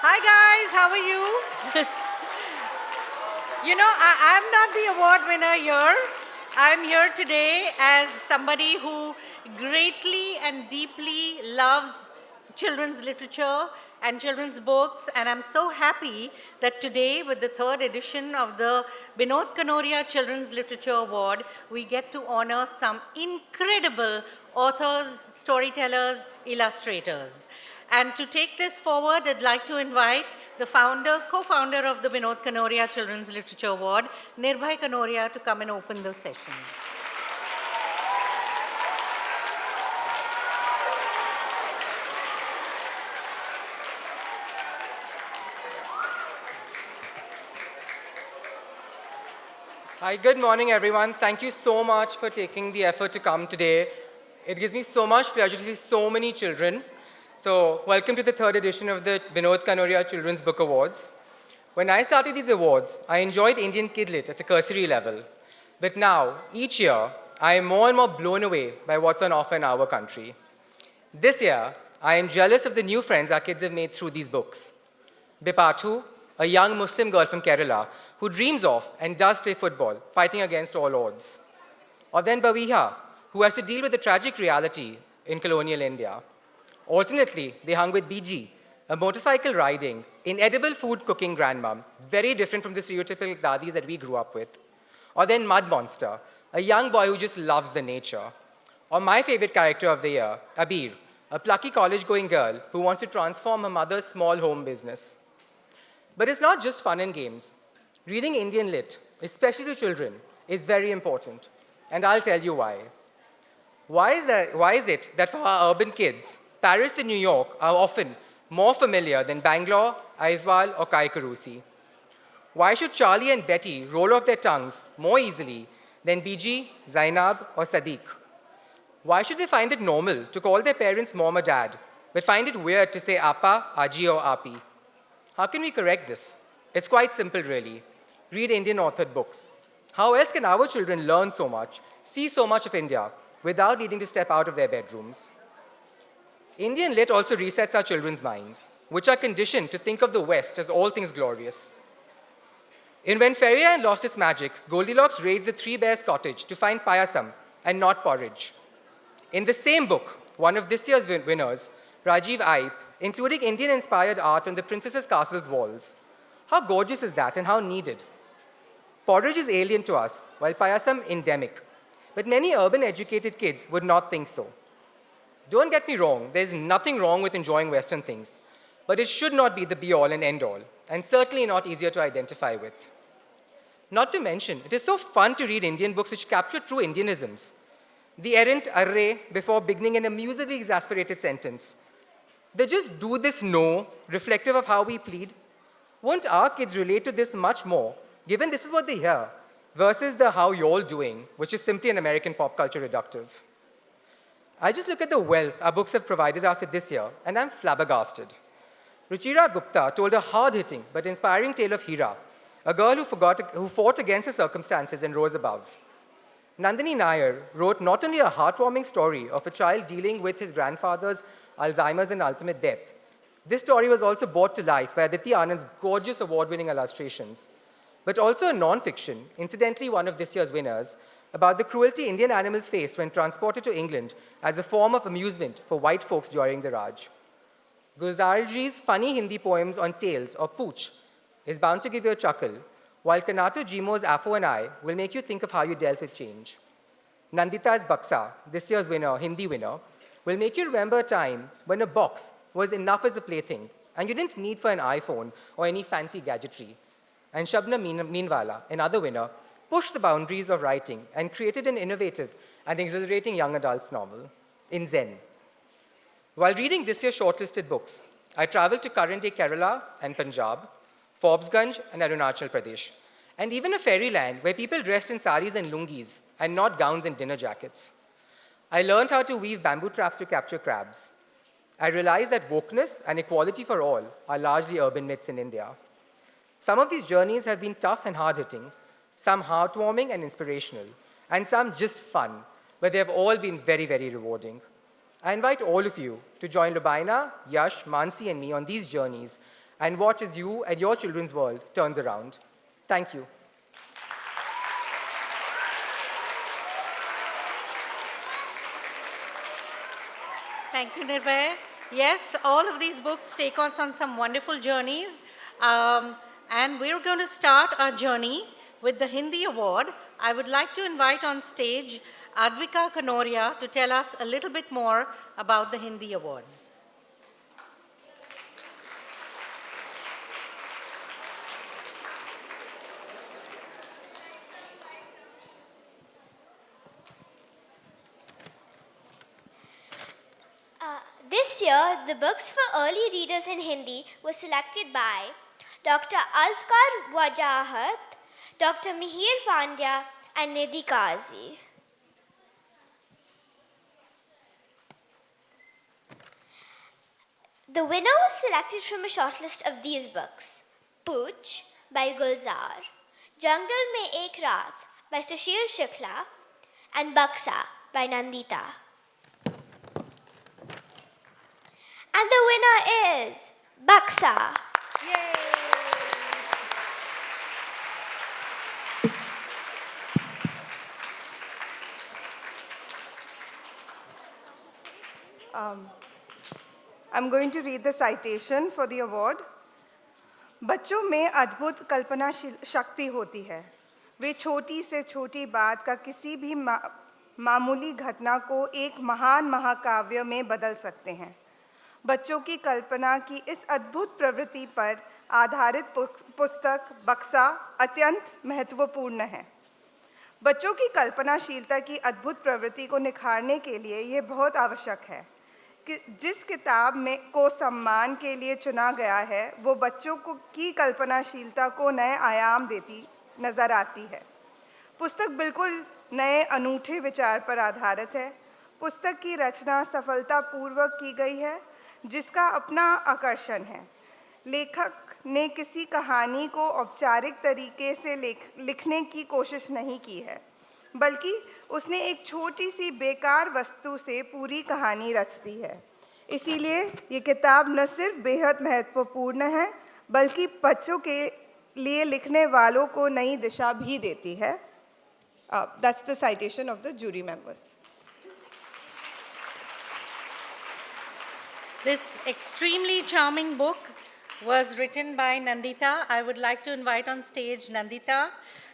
Hi guys, how are you? I'm not the award winner here. I'm here today as somebody who greatly and deeply loves children's literature and children's books, and I'm so happy that today, with the third edition of the Binod Kanoria Children's Literature Award, we get to honor some incredible authors, storytellers, illustrators. And to take this forward, I'd like to invite the co-founder of the Binod Kanoria Children's Literature Award, Nirbhay Kanoria, to come and open the session. Hi, good morning, everyone. Thank you so much for taking the effort to come today. It gives me so much pleasure to see so many children. So, welcome to the third edition of the Binod Kanoria Children's Book Awards. When I started these awards, I enjoyed Indian Kidlit at a cursory level. But now, each year, I am more and more blown away by what's on offer in our country. This year, I am jealous of the new friends our kids have made through these books. Bipathu, a young Muslim girl from Kerala who dreams of and does play football, fighting against all odds. Or then Baviha, who has to deal with the tragic reality in colonial India. Alternately, they hung with BG, a motorcycle riding, inedible food cooking grandmom, very different from the stereotypical dadis that we grew up with. Or then Mud Monster, a young boy who just loves the nature. Or my favorite character of the year, Abir, a plucky college-going girl who wants to transform her mother's small home business. But it's not just fun and games. Reading Indian lit, especially to children, is very important. And I'll tell you why. Why is it that for our urban kids, Paris and New York are often more familiar than Bangalore, Aizawl, or Kaikarusi? Why should Charlie and Betty roll off their tongues more easily than BG, Zainab, or Sadiq? Why should they find it normal to call their parents mom or dad, but find it weird to say Appa, Aji, or Api? How can we correct this? It's quite simple, really. Read Indian authored books. How else can our children learn so much, see so much of India, without needing to step out of their bedrooms? Indian lit also resets our children's minds, which are conditioned to think of the West as all things glorious. In When Fairyland Lost Its Magic, Goldilocks raids the Three Bears cottage to find payasam and not porridge. In the same book, one of this year's winners, Rajiv Aip, including Indian-inspired art on the princess's castle's walls. How gorgeous is that and how needed? Porridge is alien to us, while payasam endemic. But many urban-educated kids would not think so. Don't get me wrong, there's nothing wrong with enjoying Western things, but it should not be the be-all and end-all, and certainly not easier to identify with. Not to mention, it is so fun to read Indian books which capture true Indianisms. The errant array before beginning an amusedly exasperated sentence. They just do this no, reflective of how we plead. Won't our kids relate to this much more, given this is what they hear, versus the how y'all doing, which is simply an American pop culture reductive? I just look at the wealth our books have provided us with this year, and I'm flabbergasted. Ruchira Gupta told a hard-hitting but inspiring tale of Hira, a girl who fought against her circumstances and rose above. Nandini Nair wrote not only a heartwarming story of a child dealing with his grandfather's Alzheimer's and ultimate death. This story was also brought to life by Aditi Anand's gorgeous award-winning illustrations, but also a non-fiction, incidentally one of this year's winners, about the cruelty Indian animals face when transported to England as a form of amusement for white folks during the Raj. Gulzarji's funny Hindi poems on tails or pooch is bound to give you a chuckle, while Kanato Jimo's Afo and I will make you think of how you dealt with change. Nandita's Baksa, this year's winner, Hindi winner, will make you remember a time when a box was enough as a plaything and you didn't need for an iPhone or any fancy gadgetry. And Shabna Meenwala, another winner, pushed the boundaries of writing and created an innovative and exhilarating young adults novel, In Zen. While reading this year's shortlisted books, I traveled to current-day Kerala and Punjab, Forbesganj and Arunachal Pradesh, and even a fairyland where people dressed in saris and lungis and not gowns and dinner jackets. I learned how to weave bamboo traps to capture crabs. I realized that wokeness and equality for all are largely urban myths in India. Some of these journeys have been tough and hard-hitting, some heartwarming and inspirational, and some just fun, but they have all been very, very rewarding. I invite all of you to join Lubaina, Yash, Mansi, and me on these journeys and watch as you and your children's world turns around. Thank you. Thank you, Nirbhay. Yes, all of these books take us on some wonderful journeys. And we're going to start our journey with the Hindi Award. I would like to invite on stage Binod Kanoria to tell us a little bit more about the Hindi Awards. This year, the books for early readers in Hindi were selected by Dr. Azkar Wajahat, Dr. Mihir Pandya, and Nidhi Kazi. The winner was selected from a shortlist of these books: Pooch by Gulzar, Jungle Mein Ek Raat by Sushil Shukla, and Baksa by Nandita. And the winner is Baksa. Yay! I'm going to read the citation for the award. बच्चों में अद्भुत कल्पना शक्ति होती है। वे छोटी से छोटी बात का किसी भी मामूली घटना को एक महान महाकाव्य में बदल सकते हैं। बच्चों की कल्पना की इस अद्भुत प्रवृत्ति पर आधारित पुस्तक बक्सा अत्यंत महत्वपूर्ण है। बच्चों की कल्पनाशीलता की अद्भुत प्रवृत्ति को निखारने के लिए ये बहुत आवश्यक है कि जिस किताब को सम्मान के लिए चुना गया है वो बच्चों की कल्पनाशीलता को नए आयाम देती नज़र आती है। पुस्तक बिल्कुल नए अनूठे विचार पर आधारित है। पुस्तक की रचना सफलतापूर्वक की गई है जिसका अपना आकर्षण है। लेखक ने किसी कहानी को औपचारिक तरीके से लिखने की कोशिश नहीं की है, बल्कि उसने एक छोटी सी बेकार वस्तु से पूरी कहानी रच दी है। इसीलिए ये किताब न सिर्फ बेहद महत्वपूर्ण है, बल्कि बच्चों के लिए लिखने वालों को नई दिशा भी देती है। That's the citation of the jury members. This extremely charming book was written by Nandita. I would like to invite on stage Nandita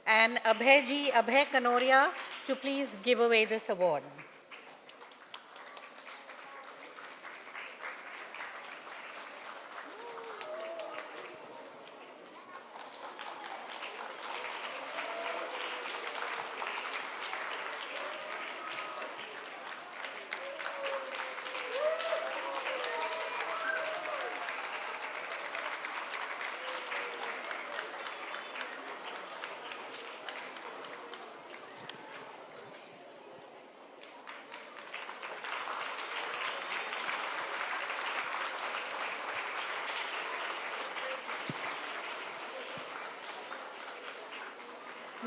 and Binod Kanoria to please give away this award.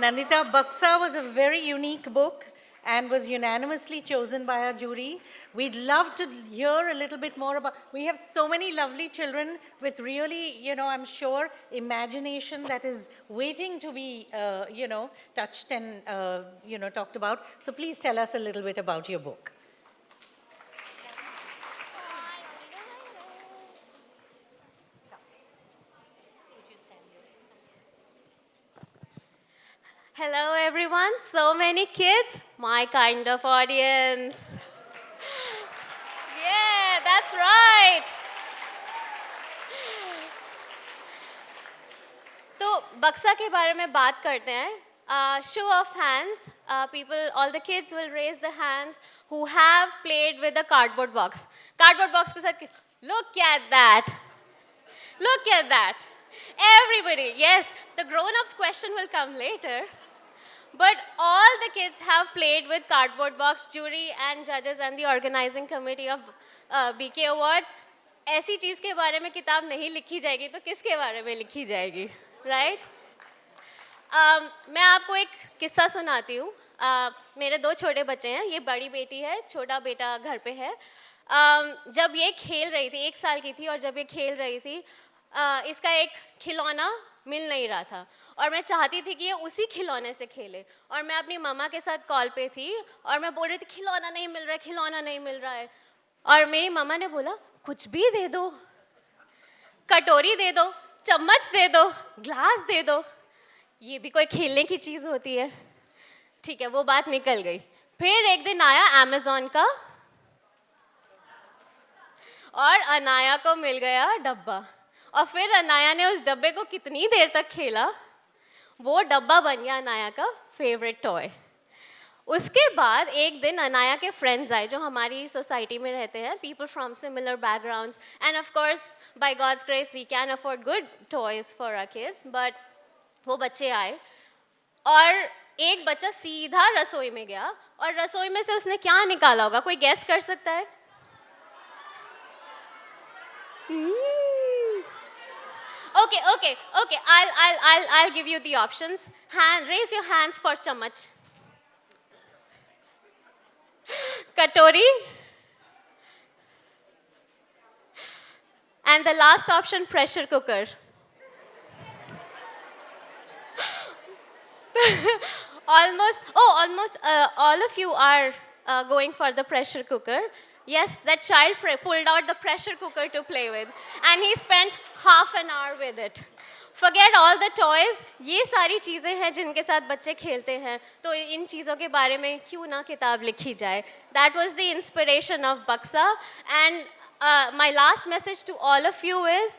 Nandita, Baksa was a very unique book and was unanimously chosen by our jury. We'd love to hear a little bit more about, we have so many lovely children with really, I'm sure, imagination that is waiting to be, touched and, talked about. So please tell us a little bit about your book. Hello everyone, so many kids, my kind of audience. Yeah, that's right. तो बक्सा के बारे में बात करते हैं. Show of hands, all the kids will raise the hands who have played with the cardboard box. Cardboard box के साथ, look at that. Look at that. Everybody, yes, the grown-ups question will come later. But all the kids have played with cardboard box. Jury and judges and the organizing committee of BK Awards. ऐसी चीज़ के बारे में किताब नहीं लिखी जाएगी तो किसके बारे में लिखी जाएगी, right? मैं आपको एक किस्सा सुनाती हूँ. मेरे दो छोटे बच्चे हैं. ये बड़ी बेटी है, छोटा बेटा घर पे है. जब ये खेल रही थी, 1 साल की थी और जब ये खेल रही थी, इसका एक खिलौना मिल नहीं रहा था और मैं चाहती थी कि ये उसी खिलौने से खेले और मैं अपनी मम्मा के साथ कॉल पे थी और मैं बोल रही थी खिलौना नहीं मिल रहा है, खिलौना नहीं मिल रहा है। और मेरी मम्मा ने बोला कुछ भी दे दो, कटोरी दे दो, चम्मच दे दो, ग्लास दे दो, ये भी कोई खेलने की चीज़ होती है। ठीक है, वो बात निकल गई। फिर एक दिन आया अमेज़ॉन का और अनाया को मिल गया डब्बा और फिर अनाया ने उस डब्बे को कितनी देर तक खेला, वो डब्बा बन गया अनाया का फेवरेट टॉय। उसके बाद एक दिन अनाया के फ्रेंड्स आए जो हमारी सोसाइटी में रहते हैं, people from similar backgrounds, and of course by God's grace we can afford good toys for our kids, but वो बच्चे आए और एक बच्चा सीधा रसोई में गया और रसोई में से उसने क्या निकाला होगा, कोई गेस कर सकता है? Okay. I'll give you the options. Raise your hands for chammach. Katori. And the last option, pressure cooker. Almost all of you are going for the pressure cooker. Yes, that child pulled out the pressure cooker to play with and he spent half an hour with it. Forget all the toys, ये सारी चीज़ें हैं जिनके साथ बच्चे खेलते हैं, तो इन चीज़ों के बारे में क्यों ना किताब लिखी जाए. That was the inspiration of Baksa, and my last message to all of you is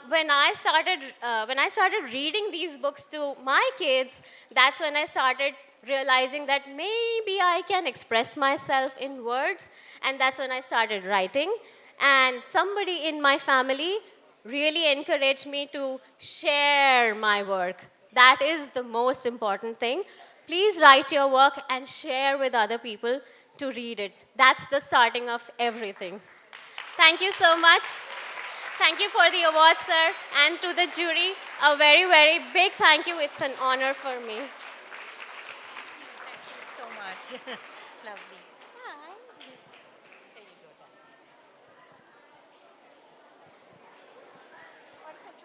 when I started reading these books to my kids, that's when I started realizing that maybe I can express myself in words, and that's when I started writing. And somebody in my family really encouraged me to share my work. That is the most important thing. Please write your work and share with other people to read it. That's the starting of everything. Thank you so much. Thank you for the award, sir, and to the jury, a very, very big thank you. It's an honor for me. So much. Lovely. Hi. There you go, darling.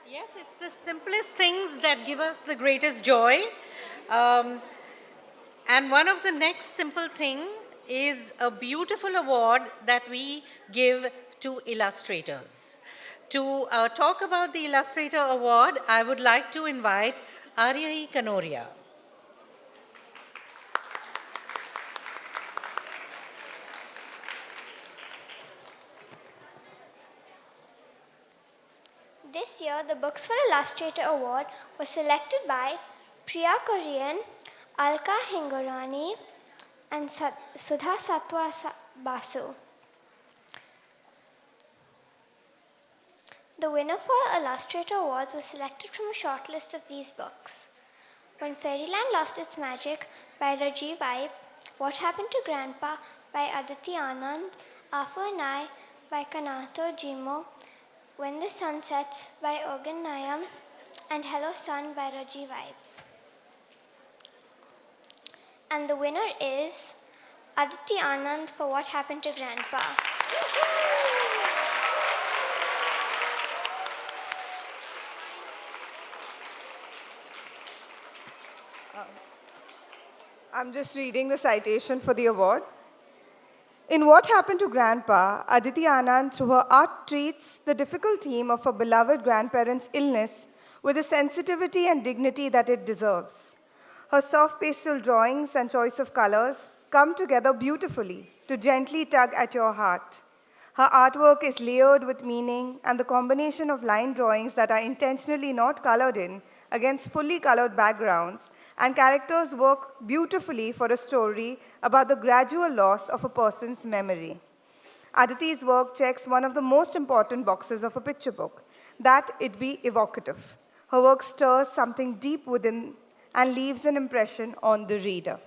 Yes, it's the simplest things that give us the greatest joy. And one of the next simple thing is a beautiful award that we give to illustrators. To talk about the Illustrator Award, I would like to invite Binod Kanoria. This year, the Books for Illustrator Award was selected by Priya Korean, Alka Hingorani, and Sudha Satwa Basu. The winner for Illustrator Awards was selected from a short list of these books: When Fairyland Lost Its Magic by Rajiv Vibe, What Happened to Grandpa by Aditi Anand, Afu and I by Kanato Jimo, When the Sun Sets by Ogan Nayam, and Hello Sun by Rajiv Vibe. And the winner is Aditi Anand for What Happened to Grandpa. I'm just reading the citation for the award. In What Happened to Grandpa, Aditi Anand, through her art, treats the difficult theme of her beloved grandparents' illness with the sensitivity and dignity that it deserves. Her soft pastel drawings and choice of colors come together beautifully to gently tug at your heart. Her artwork is layered with meaning, and the combination of line drawings that are intentionally not colored in against fully colored backgrounds and characters work beautifully for a story about the gradual loss of a person's memory. Aditi's work checks one of the most important boxes of a picture book, that it be evocative. Her work stirs something deep within and leaves an impression on the reader.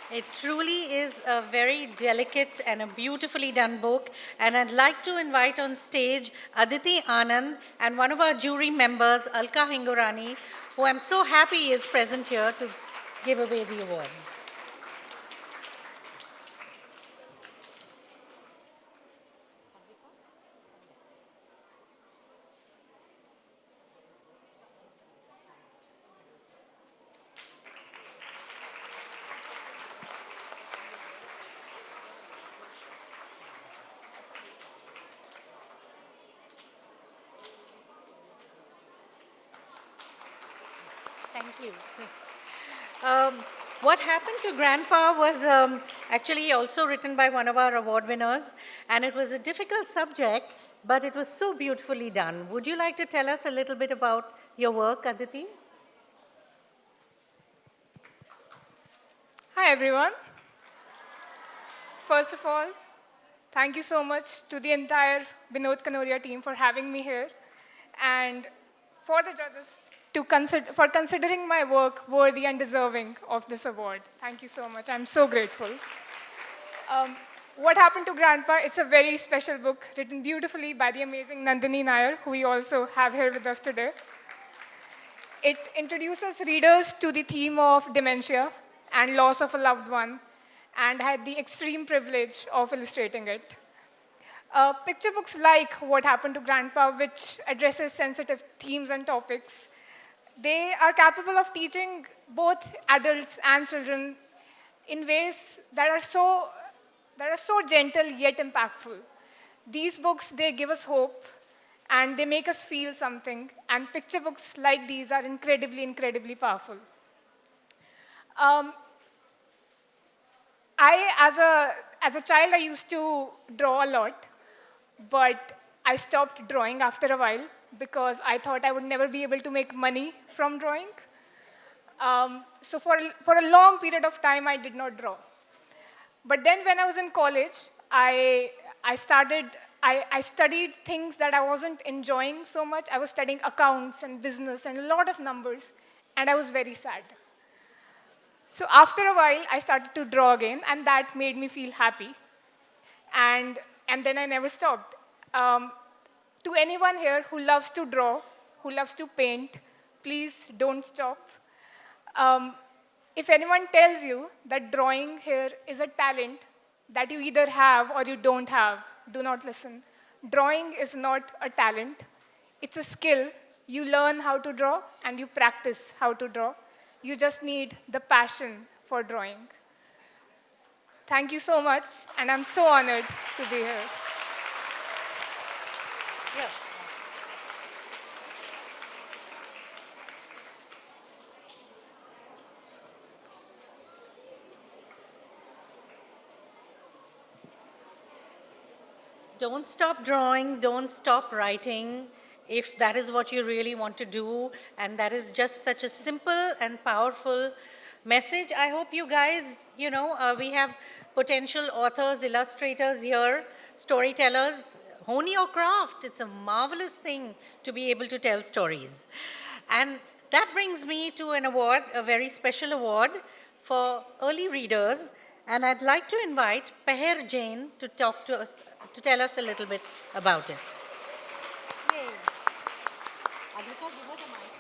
It truly is a very delicate and a beautifully done book, and I'd like to invite on stage Aditi Anand and one of our jury members, Alka Hingorani, who I'm so happy is present here to give away the awards. you. What Happened to Grandpa was actually also written by one of our award winners, and it was a difficult subject, but it was so beautifully done. Would you like to tell us a little bit about your work, Aditi? Hi everyone. First of all, thank you so much to the entire Binod Kanoria team for having me here, and for the judges for considering my work worthy and deserving of this award. Thank you so much. I'm so grateful. What Happened to Grandpa? It's a very special book written beautifully by the amazing Nandini Nair, who we also have here with us today. It introduces readers to the theme of dementia and loss of a loved one, and had the extreme privilege of illustrating it. Picture books like What Happened to Grandpa, which addresses sensitive themes and topics, they are capable of teaching both adults and children in ways that are so gentle yet impactful. These books, they give us hope, and they make us feel something, and picture books like these are incredibly, incredibly powerful. As a child, I used to draw a lot, but I stopped drawing after a while because I thought I would never be able to make money from drawing. So for a long period of time, I did not draw. But then when I was in college, I studied things that I wasn't enjoying so much. I was studying accounts and business and a lot of numbers, and I was very sad. So after a while, I started to draw again, and that made me feel happy. And then I never stopped. To anyone here who loves to draw, who loves to paint, please don't stop. If anyone tells you that drawing here is a talent that you either have or you don't have, do not listen. Drawing is not a talent. It's a skill. You learn how to draw, and you practice how to draw. You just need the passion for drawing. Thank you so much, and I'm so honored to be here. Yeah. Don't stop drawing, don't stop writing, if that is what you really want to do, and that is just such a simple and powerful message. I hope you guys, we have potential authors, illustrators here, storytellers. Hone your craft. It's a marvelous thing to be able to tell stories. And that brings me to an award, a very special award for early readers. And I'd like to invite Peher Jain to talk to us, to tell us a little bit about it. Yay. Adhika, give her the mic.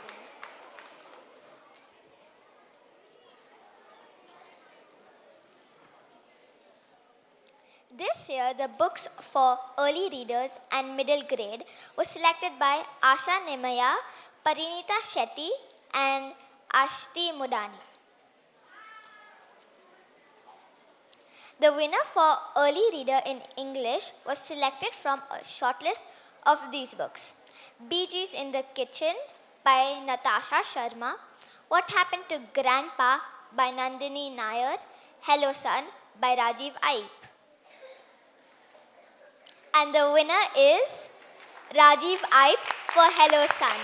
This year, the books for early readers and middle grade were selected by Asha Nemaya, Parinita Shetty, and Ashti Mudani. The winner for early reader in English was selected from a shortlist of these books. Bee Gees in the Kitchen by Natasha Sharma, What Happened to Grandpa by Nandini Nair, Hello Son by Rajiv Aip. And the winner is Rajiv Aip for Hello Son.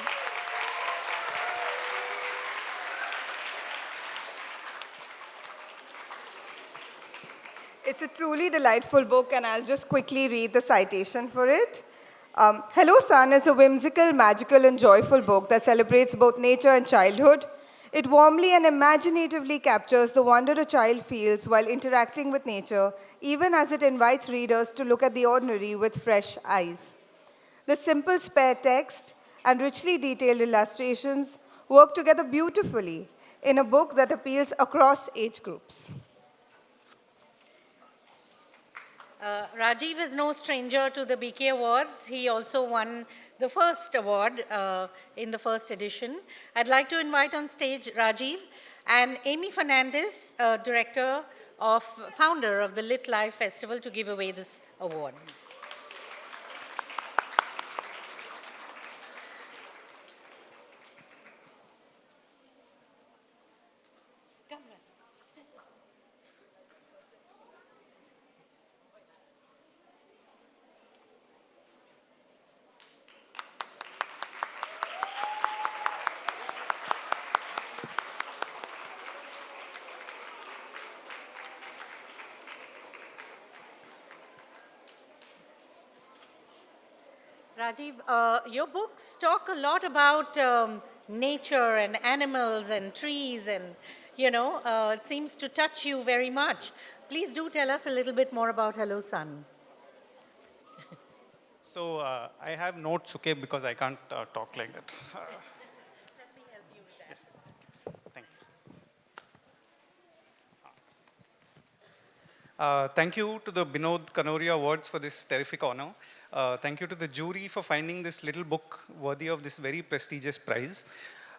It's a truly delightful book, and I'll just quickly read the citation for it. Hello, Son is a whimsical, magical, and joyful book that celebrates both nature and childhood. It warmly and imaginatively captures the wonder a child feels while interacting with nature, even as it invites readers to look at the ordinary with fresh eyes. The simple spare text and richly detailed illustrations work together beautifully in a book that appeals across age groups. Rajiv is no stranger to the BK Awards. He also won the first award in the first edition. I'd like to invite on stage Rajiv and Amy Fernandez, founder of the Lit Life Festival, to give away this award. Rajiv, your books talk a lot about nature and animals and trees, and it seems to touch you very much. Please do tell us a little bit more about Hello Sun. So I have notes, okay, because I can't talk like that. Yes, yes, thank you. Thank you to the Binod Kanoria Awards for this terrific honor. Thank you to the jury for finding this little book worthy of this very prestigious prize.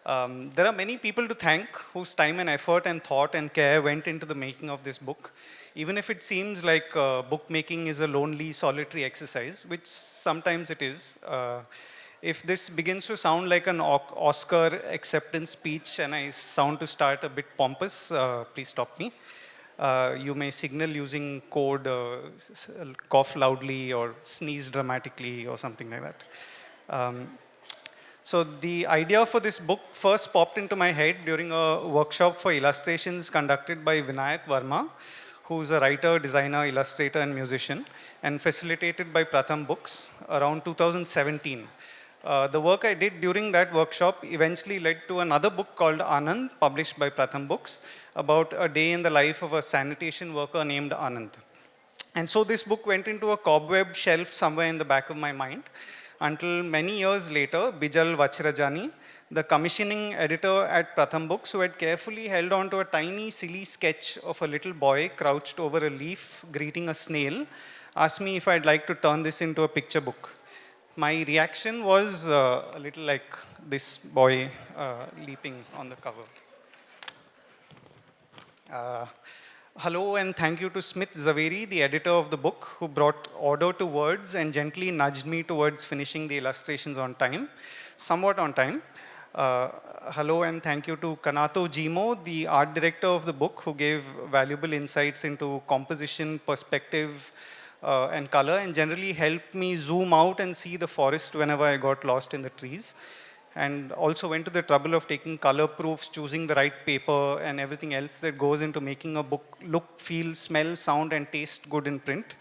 There are many people to thank whose time and effort and thought and care went into the making of this book. Even if it seems like bookmaking is a lonely, solitary exercise, which sometimes it is. If this begins to sound like an Oscar acceptance speech and I sound to start a bit pompous, please stop me. You may signal using code, cough loudly or sneeze dramatically or something like that. So the idea for this book first popped into my head during a workshop for illustrations conducted by Vinayak Verma, who's a writer, designer, illustrator, and musician, and facilitated by Pratham Books around 2017. The work I did during that workshop eventually led to another book called Anand, published by Pratham Books, about a day in the life of a sanitation worker named Anand. And so this book went into a cobweb shelf somewhere in the back of my mind until many years later, Bijal Vachrajani, the commissioning editor at Pratham Books, who had carefully held on to a tiny, silly sketch of a little boy crouched over a leaf greeting a snail, asked me if I'd like to turn this into a picture book. My reaction was a little like this boy leaping on the cover. Hello and thank you to Smith Zaveri, the editor of the book, who brought order to words and gently nudged me towards finishing the illustrations on time, somewhat on time. Hello and thank you to Kanato Jimo, the art director of the book, who gave valuable insights into composition, perspective, and color, and generally helped me zoom out and see the forest whenever I got lost in the trees. And also went to the trouble of taking color proofs, choosing the right paper, and everything else that goes into making a book look, feel, smell, sound, and taste good in print.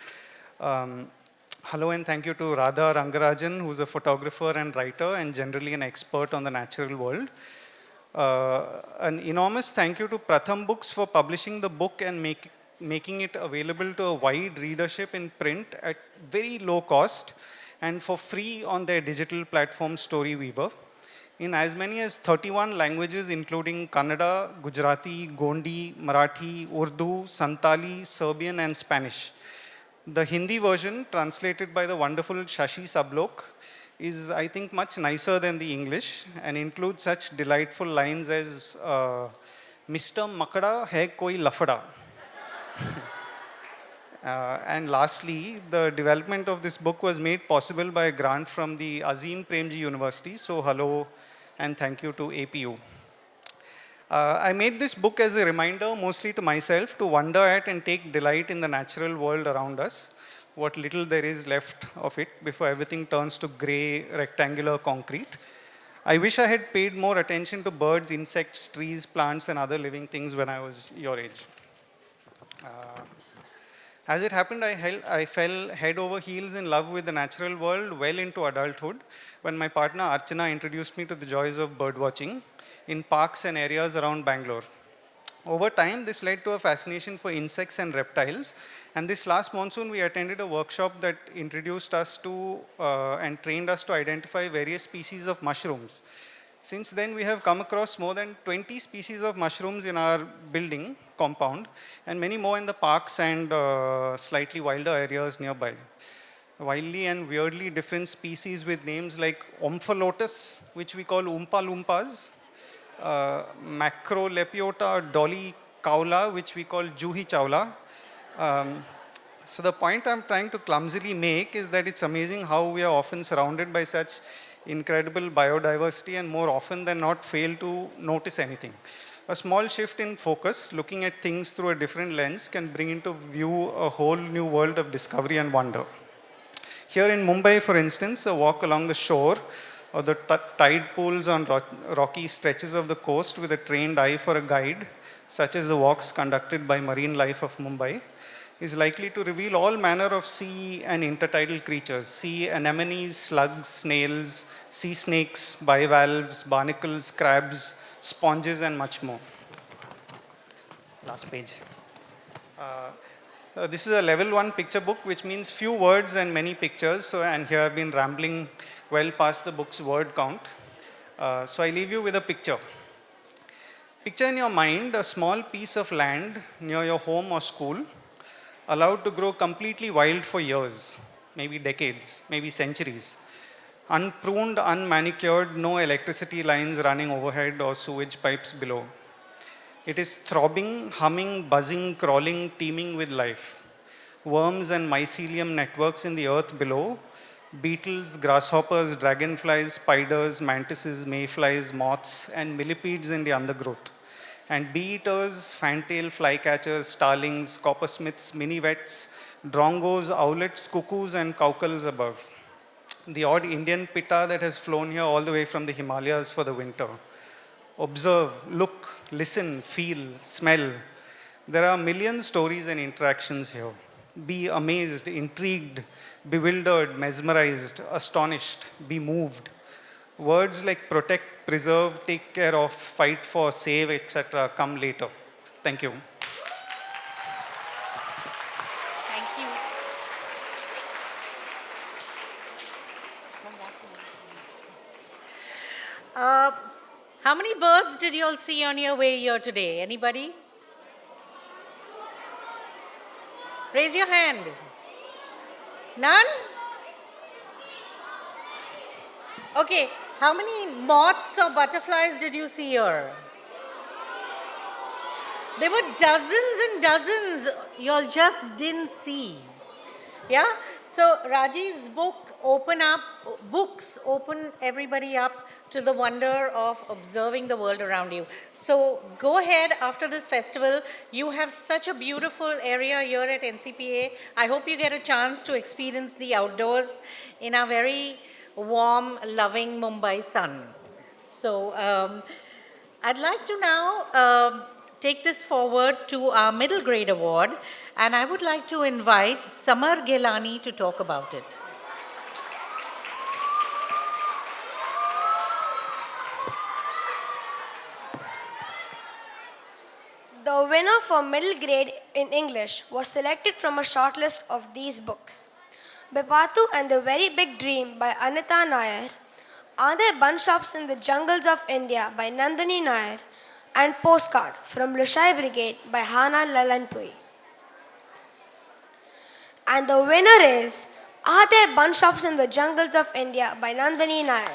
Hello and thank you to Radha Rangarajan, who's a photographer and writer and generally an expert on the natural world. An enormous thank you to Pratham Books for publishing the book and making it available to a wide readership in print at very low cost and for free on their digital platform Storyweaver in as many as 31 languages including Kannada, Gujarati, Gondi, Marathi, Urdu, Santali, Serbian and Spanish. The Hindi version, translated by the wonderful Shashi Sablok, is I think much nicer than the English and includes such delightful lines as Mr. Makada hai koi lafada. And lastly, the development of this book was made possible by a grant from the Azim Premji University. So hello and thank you to APU. I made this book as a reminder, mostly to myself, to wonder at and take delight in the natural world around us, what little there is left of it before everything turns to gray, rectangular concrete. I wish I had paid more attention to birds, insects, trees, plants, and other living things when I was your age. As it happened, I fell head over heels in love with the natural world well into adulthood when my partner Archana introduced me to the joys of birdwatching in parks and areas around Bangalore. Over time, this led to a fascination for insects and reptiles. And this last monsoon, we attended a workshop that introduced us to and trained us to identify various species of mushrooms. Since then, we have come across more than 20 species of mushrooms in our building compound and many more in the parks and slightly wilder areas nearby. Wildly and weirdly different species with names like Omphalotus, which we call Oompa Loompas, Macrolepiota dolly kaula, which we call Juhi Chawla. So the point I'm trying to clumsily make is that it's amazing how we are often surrounded by such incredible biodiversity and more often than not fail to notice anything. A small shift in focus, looking at things through a different lens, can bring into view a whole new world of discovery and wonder. Here in Mumbai, for instance, a walk along the shore or the tide pools on rocky stretches of the coast with a trained eye for a guide, such as the walks conducted by Marine Life of Mumbai, is likely to reveal all manner of sea and intertidal creatures. Sea anemones, slugs, snails, sea snakes, bivalves, barnacles, crabs, sponges, and much more. Last page. This is a level 1 picture book, which means few words and many pictures. So, and here I've been rambling well past the book's word count. So I leave you with a picture. Picture in your mind a small piece of land near your home or school, allowed to grow completely wild for years, maybe decades, maybe centuries. Unpruned, unmanicured, no electricity lines running overhead or sewage pipes below. It is throbbing, humming, buzzing, crawling, teeming with life. Worms and mycelium networks in the earth below, beetles, grasshoppers, dragonflies, spiders, mantises, mayflies, moths, and millipedes in the undergrowth. And bee-eaters, fantail flycatchers, starlings, coppersmiths, mini-wets, drongos, owlets, cuckoos, and cowcles above. The odd Indian pitta that has flown here all the way from the Himalayas for the winter. Observe, look, listen, feel, smell. There are a million stories and interactions here. Be amazed, intrigued, bewildered, mesmerized, astonished, be moved. Words like protect, preserve, take care of, fight for, save, etc. come later. Thank you. Thank you. How many birds did you all see on your way here today? Anybody? Raise your hand. None? Okay, how many moths or butterflies did you see here? There were dozens and dozens you all just didn't see. Yeah? So Rajiv's books open everybody up to the wonder of observing the world around you. So go ahead after this festival. You have such a beautiful area here at NCPA. I hope you get a chance to experience the outdoors in a very warm, loving Mumbai sun. So I'd like to now take this forward to our middle grade award, and I would like to invite Samar Gelani to talk about it. The winner for middle grade in English was selected from a shortlist of these books: Bepatu and the Very Big Dream by Anita Nair, Are There Bun Shops in the Jungles of India by Nandini Nair, and Postcard from Lushai Brigade by Hana Lalanpui. And the winner is Are There Bun Shops in the Jungles of India by Nandini Nair.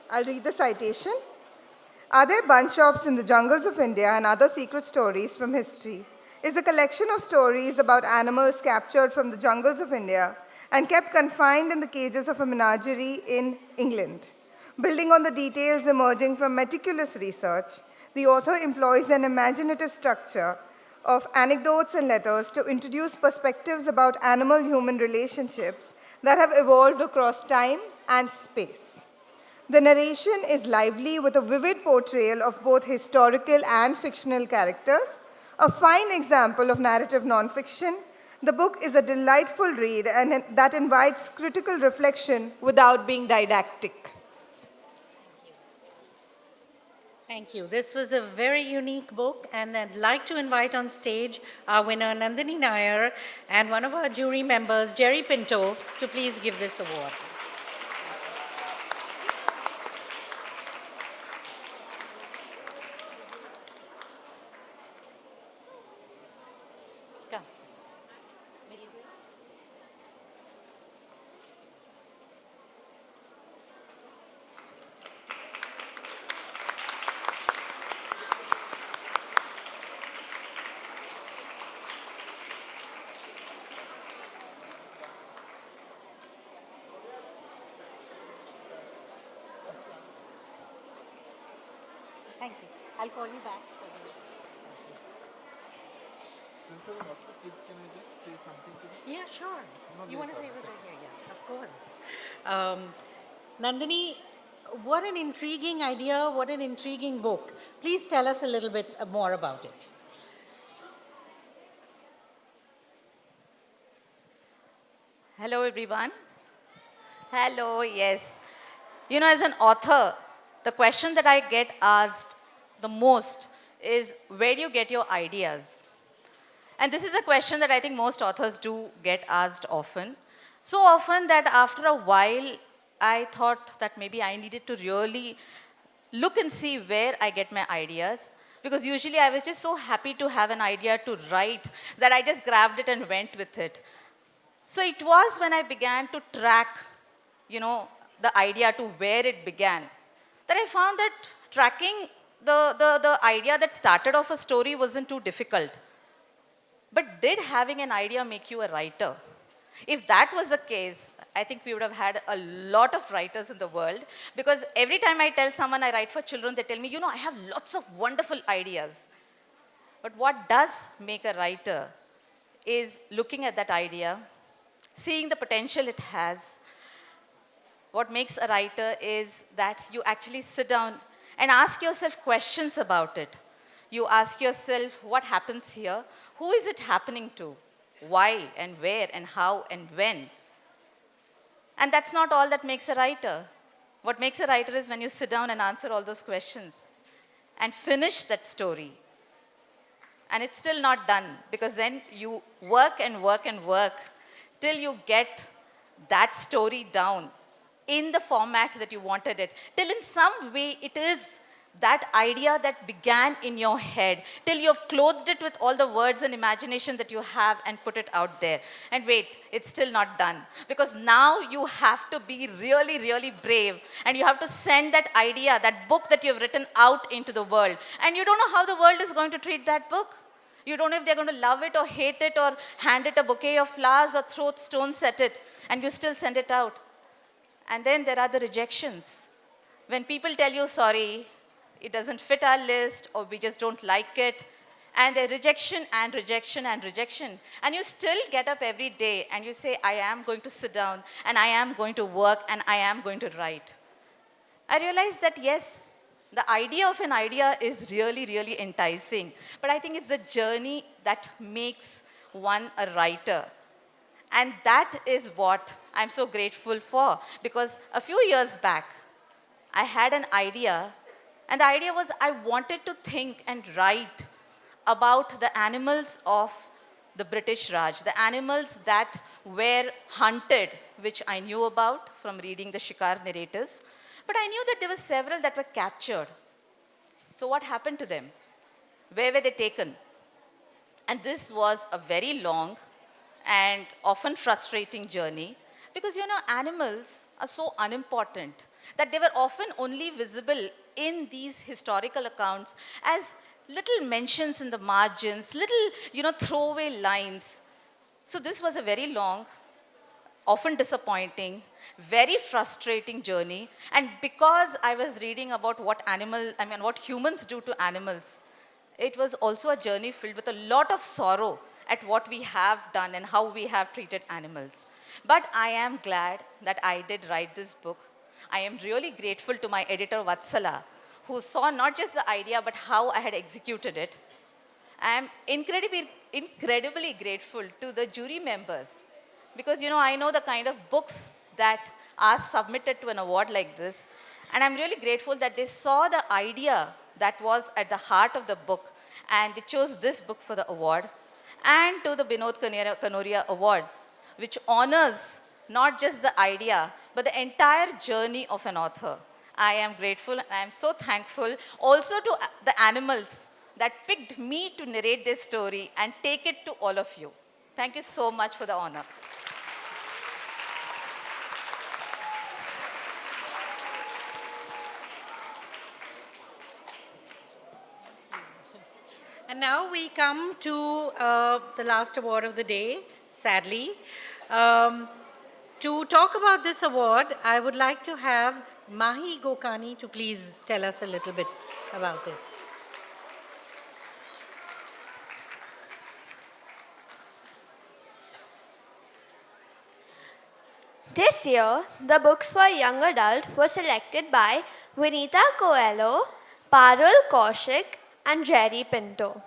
I'll read the citation. Are There Bun Shops in the Jungles of India and Other Secret Stories from History is a collection of stories about animals captured from the jungles of India and kept confined in the cages of a menagerie in England. Building on the details emerging from meticulous research, the author employs an imaginative structure of anecdotes and letters to introduce perspectives about animal-human relationships that have evolved across time and space. The narration is lively with a vivid portrayal of both historical and fictional characters, a fine example of narrative nonfiction. The book is a delightful read and that invites critical reflection without being didactic. Thank you. This was a very unique book, and I'd like to invite on stage our winner, Nandini Nair, and one of our jury members, Jerry Pinto, to please give this award. Come. Thank you. I'll call you back. Since there are lots of kids, can I just say something to them? Yeah, sure. Not You want to say later, what second. I hear? Yeah, of course. Nandini, what an intriguing idea, what an intriguing book. Please tell us a little bit more about it. Hello, everyone. Hello, yes. You know, as an author, the question that I get asked the most is where do you get your ideas? And this is a question that I think most authors do get asked often. So often that after a while, I thought that maybe I needed to really look and see where I get my ideas. Because usually I was just so happy to have an idea to write that I just grabbed it and went with it. So it was when I began to track, the idea to where it began, that I found that tracking the idea that started off a story wasn't too difficult. But did having an idea make you a writer? If that was the case, I think we would have had a lot of writers in the world, because every time I tell someone I write for children, they tell me, I have lots of wonderful ideas. But what does make a writer is looking at that idea, seeing the potential it has. What makes a writer is that you actually sit down and ask yourself questions about it. You ask yourself, what happens here? Who is it happening to? Why and where and how and when? And that's not all that makes a writer. What makes a writer is when you sit down and answer all those questions and finish that story. And it's still not done, because then you work and work and work till you get that story down in the format that you wanted it, till in some way it is that idea that began in your head, till you've clothed it with all the words and imagination that you have and put it out there. And wait, it's still not done, because now you have to be really, really brave, and you have to send that idea, that book that you've written, out into the world. And you don't know how the world is going to treat that book. You don't know if they're going to love it or hate it or hand it a bouquet of flowers or throw stones at it, and you still send it out. And then there are the rejections. When people tell you, sorry, it doesn't fit our list, or we just don't like it, and the rejection and rejection and rejection. And you still get up every day and you say, I am going to sit down and I am going to work and I am going to write. I realized that yes, the idea of an idea is really, really enticing. But I think it's the journey that makes one a writer. And that is what I'm so grateful for. Because a few years back, I had an idea. And the idea was I wanted to think and write about the animals of the British Raj, the animals that were hunted, which I knew about from reading the Shikar narratives. But I knew that there were several that were captured. So what happened to them? Where were they taken? And this was a very long and often frustrating journey, because animals are so unimportant that they were often only visible in these historical accounts as little mentions in the margins, little throwaway lines. So this was a very long, often disappointing, very frustrating journey. And because I was reading about what humans do to animals, it was also a journey filled with a lot of sorrow at what we have done and how we have treated animals. But I am glad that I did write this book. I am really grateful to my editor, Vatsala, who saw not just the idea, but how I had executed it. I am incredibly grateful to the jury members, because, I know the kind of books that are submitted to an award like this. And I'm really grateful that they saw the idea that was at the heart of the book, and they chose this book for the award. And to the Binod Kanoria Awards, which honors not just the idea, but the entire journey of an author. I am grateful, and I am so thankful also to the animals that picked me to narrate this story and take it to all of you. Thank you so much for the honor. And now we come to the last award of the day, sadly. To talk about this award, I would like to have Mahi Gokani to please tell us a little bit about it. This year, the books for young adult were selected by Vinita Coelho, Parul Kaushik, and Jerry Pinto.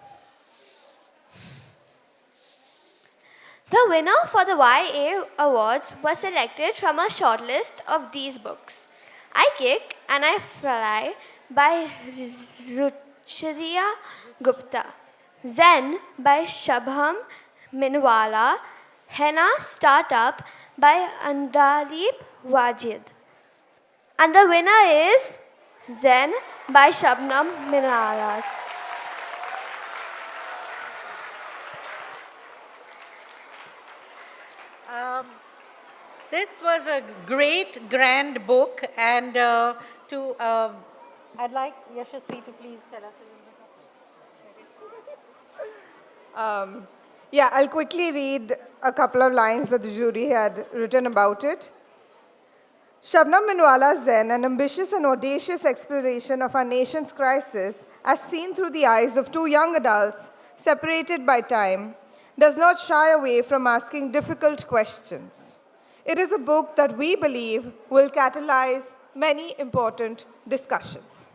The winner for the YA Awards was selected from a shortlist of these books: I Kick and I Fly by Ruchiriya Gupta, Zen by Shabham Minwala, Henna Startup by Andalib Wajid. And the winner is Zen by Shabnam Minwalas. This was a great, grand book, and I'd like Yashasvi to please tell us a little bit. Yeah, I'll quickly read a couple of lines that the jury had written about it. Shabnam Minwala's Zen, an ambitious and audacious exploration of our nation's crisis as seen through the eyes of two young adults separated by time, does not shy away from asking difficult questions. It is a book that we believe will catalyze many important discussions.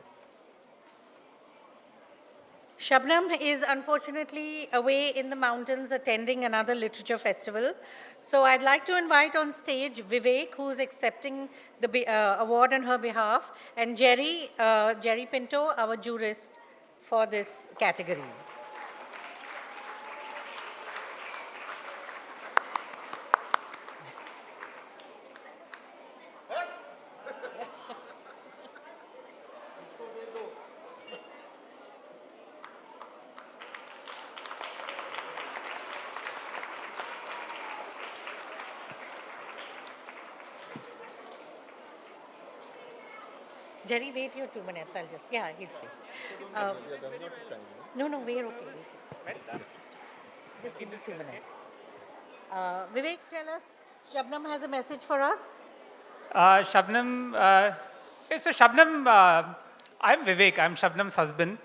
Shabnam is unfortunately away in the mountains attending another literature festival. So I'd like to invite on stage Vivek, who's accepting the award on her behalf, and Jerry Pinto, our jurist for this category. Jerry, wait your 2 minutes. I'll just, yeah, he's wait. No, we're okay. Just give me 2 minutes. Vivek, tell us, Shabnam has a message for us. Shabnam, so Shabnam, I'm Vivek, I'm Shabnam's husband.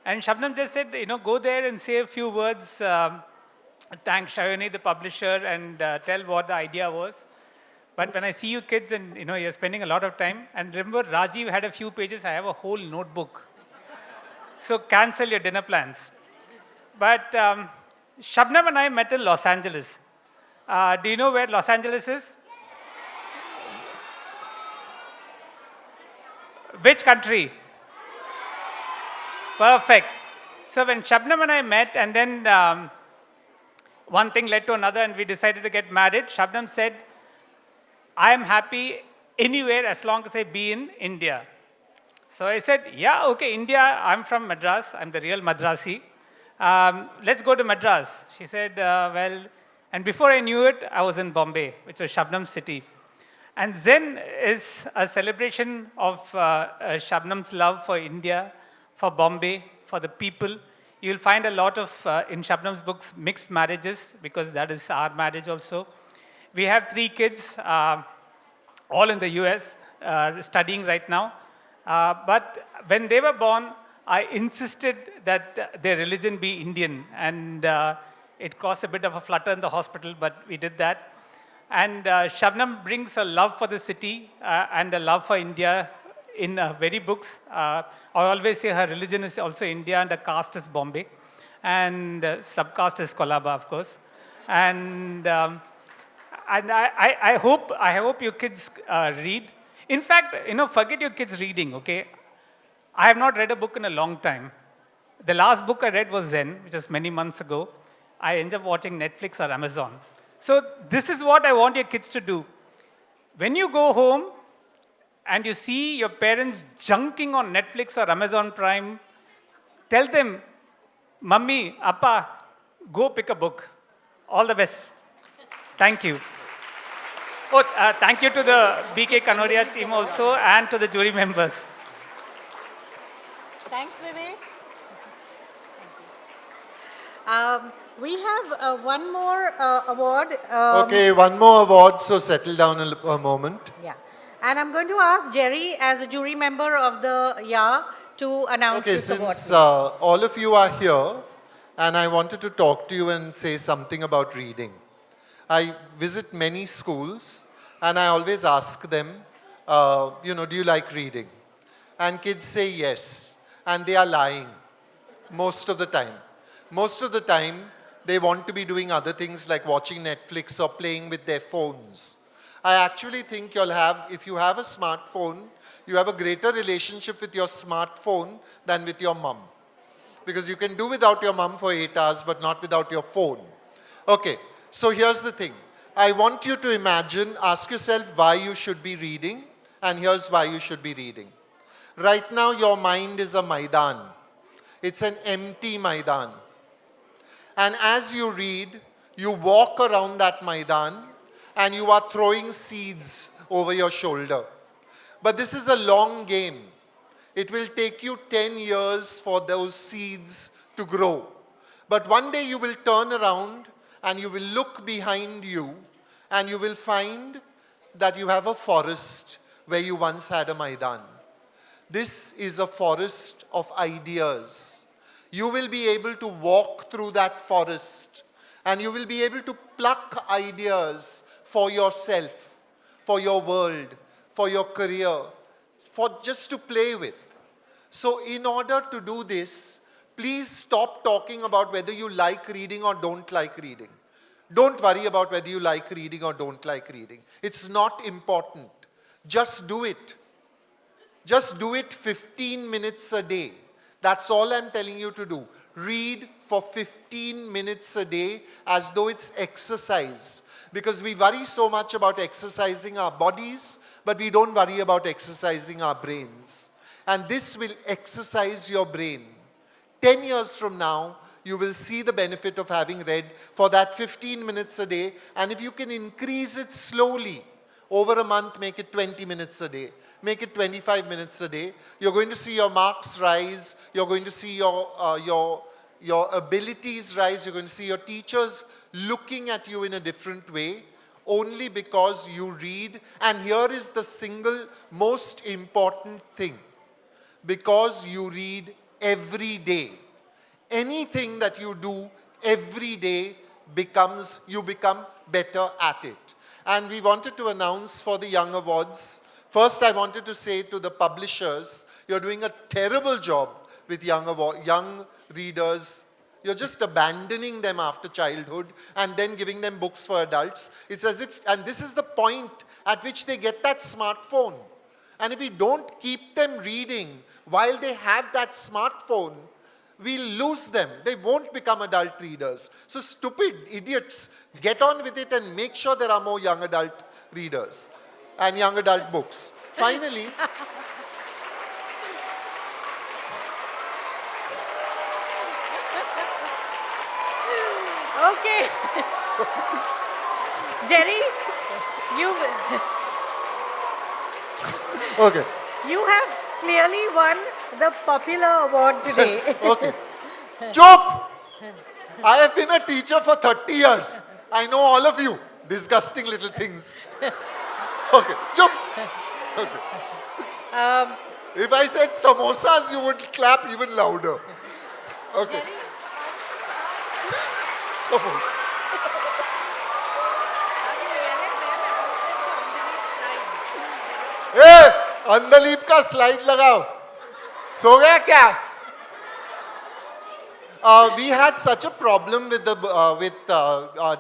And Shabnam just said, go there and say a few words, thank Shayoni, the publisher, and tell what the idea was. But when I see you kids and you're spending a lot of time, and remember Rajiv had a few pages, I have a whole notebook. So cancel your dinner plans. But Shabnam and I met in Los Angeles. Do you know where Los Angeles is? Which country? Perfect. So when Shabnam and I met, and then one thing led to another, and we decided to get married, Shabnam said, I am happy anywhere as long as I be in India. So I said, yeah, okay, India, I'm from Madras, I'm the real Madrasi. Let's go to Madras. She said, well, and before I knew it, I was in Bombay, which was Shabnam's city. And Zen is a celebration of Shabnam's love for India, for Bombay, for the people. You'll find a lot of, in Shabnam's books, mixed marriages, because that is our marriage also. We have 3 kids, all in the US, studying right now. But when they were born, I insisted that their religion be Indian. And it caused a bit of a flutter in the hospital, but we did that. And Shabnam brings a love for the city and a love for India in her very books. I always say her religion is also India, and her caste is Bombay. And subcaste is Kolaba, of course. And I hope you kids read. In fact, forget your kids reading, okay? I have not read a book in a long time. The last book I read was Zen, which was many months ago. I ended up watching Netflix or Amazon. So this is what I want your kids to do. When you go home and you see your parents junking on Netflix or Amazon Prime, tell them, Mummy, Appa, go pick a book. All the best. Thank you. Oh, thank you to the BK Kanoria team also, and to the jury members. Thanks, Vivek. We have one more award. Okay, one more award, so settle down a moment. Yeah. And I'm going to ask Jerry, as a jury member of the YA, to announce this award. Since all of you are here, and I wanted to talk to you and say something about reading. I visit many schools, and I always ask them, do you like reading? And kids say yes, and they are lying most of the time. Most of the time, they want to be doing other things like watching Netflix or playing with their phones. I actually think if you have a smartphone, you have a greater relationship with your smartphone than with your mom. Because you can do without your mom for 8 hours, but not without your phone. Okay, so here's the thing. I want you to ask yourself why you should be reading, and here's why you should be reading. Right now, your mind is a Maidan. It's an empty Maidan. And as you read, you walk around that Maidan, and you are throwing seeds over your shoulder. But this is a long game. It will take you 10 years for those seeds to grow. But one day you will turn around and you will look behind you and you will find that you have a forest where you once had a Maidan. This is a forest of ideas. You will be able to walk through that forest and you will be able to pluck ideas for yourself, for your world, for your career, for just to play with. So in order to do this, please stop talking about whether you like reading or don't like reading. Don't worry about whether you like reading or don't like reading. It's not important. Just do it. Just do it 15 minutes a day. That's all I'm telling you to do. Read for 15 minutes a day as though it's exercise. Because we worry so much about exercising our bodies, but we don't worry about exercising our brains. And this will exercise your brain. 10 years from now, you will see the benefit of having read for that 15 minutes a day. And if you can increase it slowly, over a month, make it 20 minutes a day. Make it 25 minutes a day. You're going to see your marks rise. You're going to see your abilities rise. You're going to see your teachers looking at you in a different way, only because you read. And here is the single most important thing. Because you read every day. Anything that you do every day you become better at it. And we wanted to announce for the Young Awards. First, I wanted to say to the publishers, you're doing a terrible job with young readers. You're just abandoning them after childhood and then giving them books for adults. It's as if, and this is the point at which they get that smartphone. And if we don't keep them reading while they have that smartphone, we'll lose them. They won't become adult readers. So stupid idiots, get on with it and make sure there are more young adult readers and young adult books. Finally, Okay. Jerry, okay. you have clearly won the popular award today. Okay. Chop! I have been a teacher for 30 years. I know all of you. Disgusting little things. Okay. Chop! Okay. If I said samosas, you would clap even louder. Okay. Samosa. Hey! Andleeb का slide लगाओ सो गया क्या we had such a problem with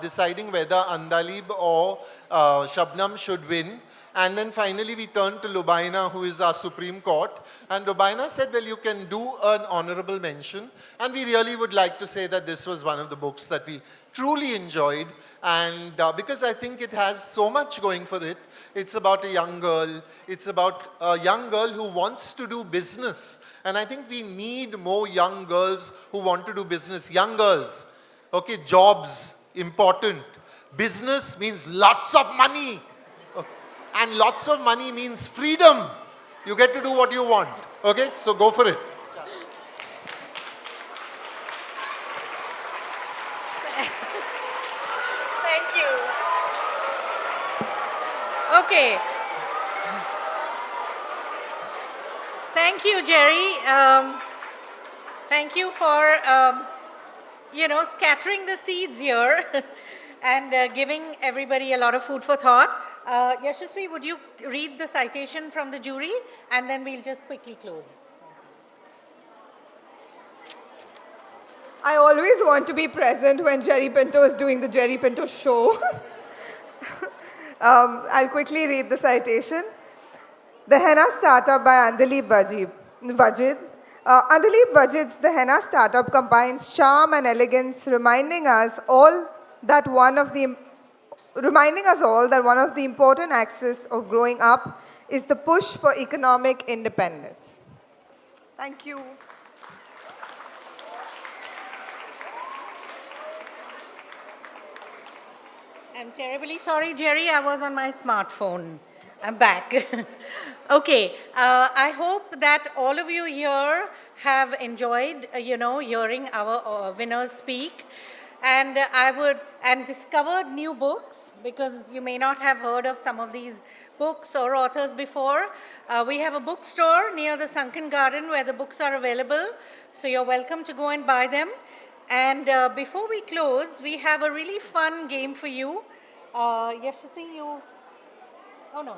deciding whether Andalib or Shabnam should win. And then finally we turned to Lubaina, who is our Supreme Court. And Lubaina said, well, you can do an honorable mention. And we really would like to say that this was one of the books that we truly enjoyed. And because I think it has so much going for it. It's about a young girl. It's about a young girl who wants to do business. And I think we need more young girls who want to do business. Young girls, okay, jobs, important. Business means lots of money. Okay. And lots of money means freedom. You get to do what you want. Okay, so go for it. Thank you. Okay. Thank you, Jerry. Thank you for, scattering the seeds here and giving everybody a lot of food for thought. Yashasvi, would you read the citation from the jury, and then we'll just quickly close. I always want to be present when Jerry Pinto is doing the Jerry Pinto show. I'll quickly read the citation. The Henna Startup by Andaleep Wajid. Andaleep Wajid's The Henna Startup combines charm and elegance, reminding us all that one of the important axes of growing up is the push for economic independence. Thank you. I'm terribly sorry, Jerry. I was on my smartphone. I'm back. Okay. I hope that all of you here have enjoyed, hearing our winners speak. And discovered new books, because you may not have heard of some of these books or authors before. We have a bookstore near the Sunken Garden where the books are available. So you're welcome to go and buy them. And before we close, we have a really fun game for you. You have to see you. Oh no,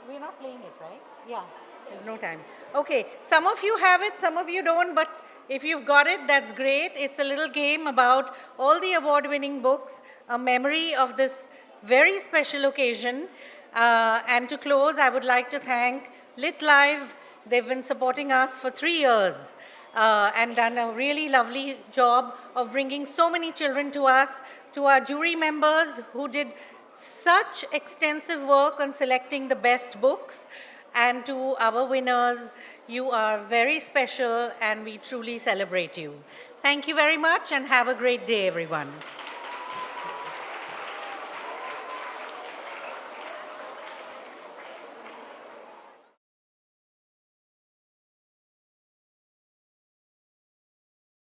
we're not playing it, right? Yeah, there's no time. Okay, some of you have it, some of you don't, but if you've got it, that's great. It's a little game about all the award-winning books, a memory of this very special occasion. And to close, I would like to thank Lit Live. They've been supporting us for 3 years. And done a really lovely job of bringing so many children to us, to our jury members who did such extensive work on selecting the best books, and to our winners. You are very special and we truly celebrate you. Thank you very much and have a great day, everyone.